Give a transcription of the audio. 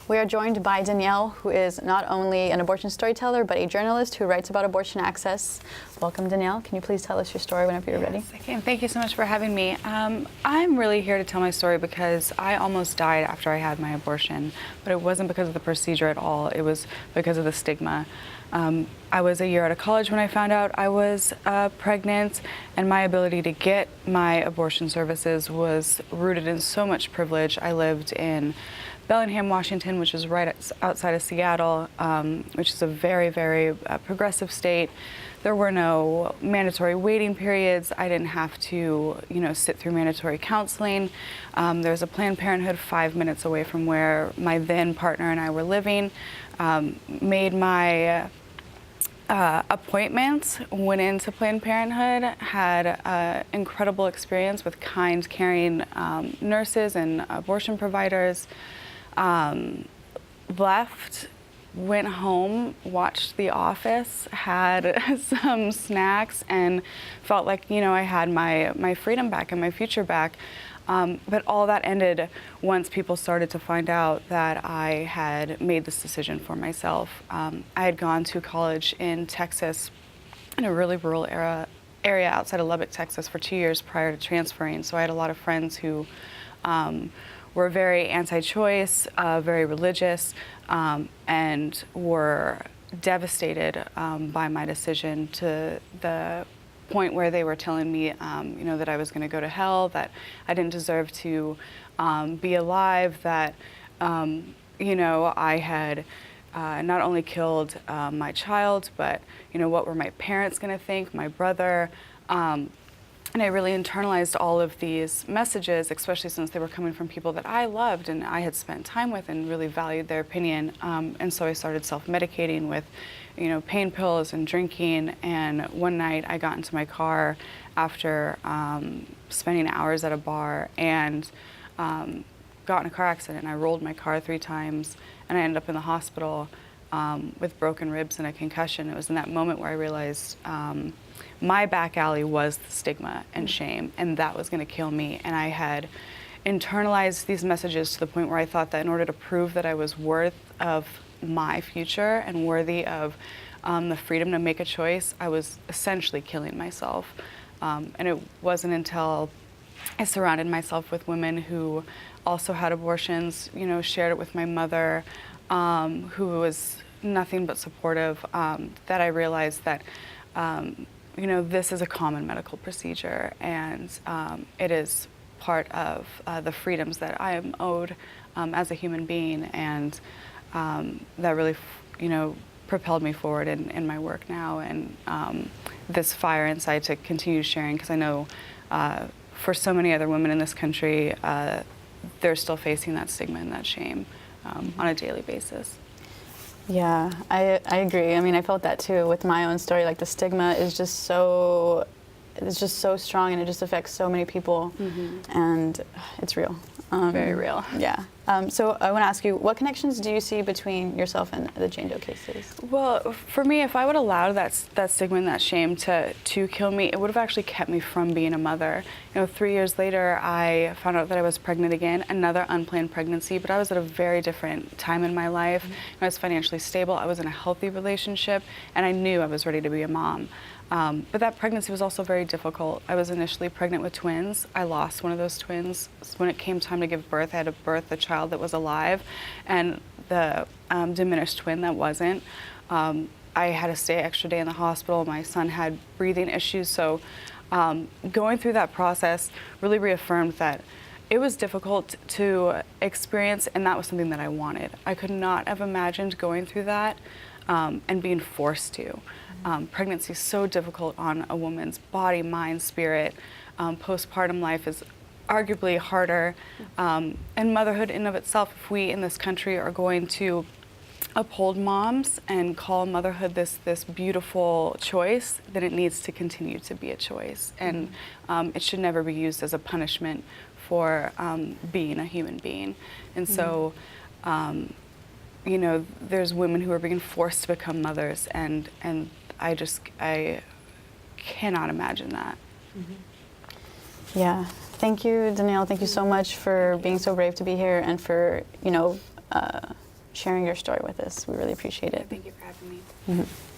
We are joined by Danielle, who is not only an abortion storyteller, but a journalist who writes about abortion access. Welcome, Danielle. Can you please tell us your story whenever you're ready? I can. Thank you so much for having me. I'm really here to tell my story because I almost died after I had my abortion, but it wasn't because of the procedure at all. It was because of the stigma. I was a year out of college when I found out I was pregnant, and my ability to get my abortion services was rooted in so much privilege. I lived in Bellingham, Washington, which is right outside of Seattle, which is a very, very progressive state. There were no mandatory waiting periods. I didn't have to, sit through mandatory counseling. There's a Planned Parenthood 5 minutes away from where my then partner and I were living. Made my appointments, went into Planned Parenthood, had an incredible experience with kind, caring nurses and abortion providers. Left, went home, watched The Office, had some snacks, and felt like, I had my freedom back and my future back. But all that ended once people started to find out that I had made this decision for myself. I had gone to college in Texas, in a really rural area outside of Lubbock, Texas, for 2 years prior to transferring. So I had a lot of friends who were very anti-choice, very religious, and were devastated by my decision, to the point where they were telling me, that I was going to go to hell, that I didn't deserve to be alive, that, I had not only killed my child, but, what were my parents going to think, my brother. And I really internalized all of these messages, especially since they were coming from people that I loved and I had spent time with and really valued their opinion. And so I started self-medicating with, pain pills and drinking. And one night I got into my car after spending hours at a bar and got in a car accident. I rolled my car 3 times and I ended up in the hospital with broken ribs and a concussion. It was in that moment where I realized my back alley was the stigma and shame, and that was going to kill me. And I had internalized these messages to the point where I thought that in order to prove that I was worth of my future and worthy of the freedom to make a choice, I was essentially killing myself. And it wasn't until I surrounded myself with women who also had abortions, shared it with my mother, who was nothing but supportive, that I realized that this is a common medical procedure, and it is part of the freedoms that I am owed as a human being, and that really, propelled me forward in my work now, and this fire inside to continue sharing, because I know for so many other women in this country, they're still facing that stigma and that shame on a daily basis. Yeah, I agree. I mean, I felt that too with my own story. Like, the stigma is just so strong, and it just affects so many people, and it's real. Very real. Yeah. So I want to ask you, what connections do you see between yourself and the Jane Doe cases? Well, for me, if I would allow that stigma and that shame to kill me, it would have actually kept me from being a mother. 3 years later, I found out that I was pregnant again, another unplanned pregnancy, but I was at a very different time in my life. I was financially stable, I was in a healthy relationship, and I knew I was ready to be a mom. But that pregnancy was also very difficult. I was initially pregnant with twins. I lost one of those twins. When it came time to give birth, I had to birth a child that was alive, and the diminished twin that wasn't. I had to stay an extra day in the hospital. My son had breathing issues. So going through that process really reaffirmed that it was difficult to experience, and that was something that I wanted. I could not have imagined going through that and being forced to. Pregnancy is so difficult on a woman's body, mind, spirit. Postpartum life is arguably harder. And motherhood in of itself, if we in this country are going to uphold moms and call motherhood this beautiful choice, then it needs to continue to be a choice. And it should never be used as a punishment for being a human being. And so, there's women who are being forced to become mothers, and I cannot imagine that. Yeah. Thank you, Danielle. Thank you so much for being so brave to be here and for, sharing your story with us. We really appreciate it. Thank you for having me. Mm-hmm.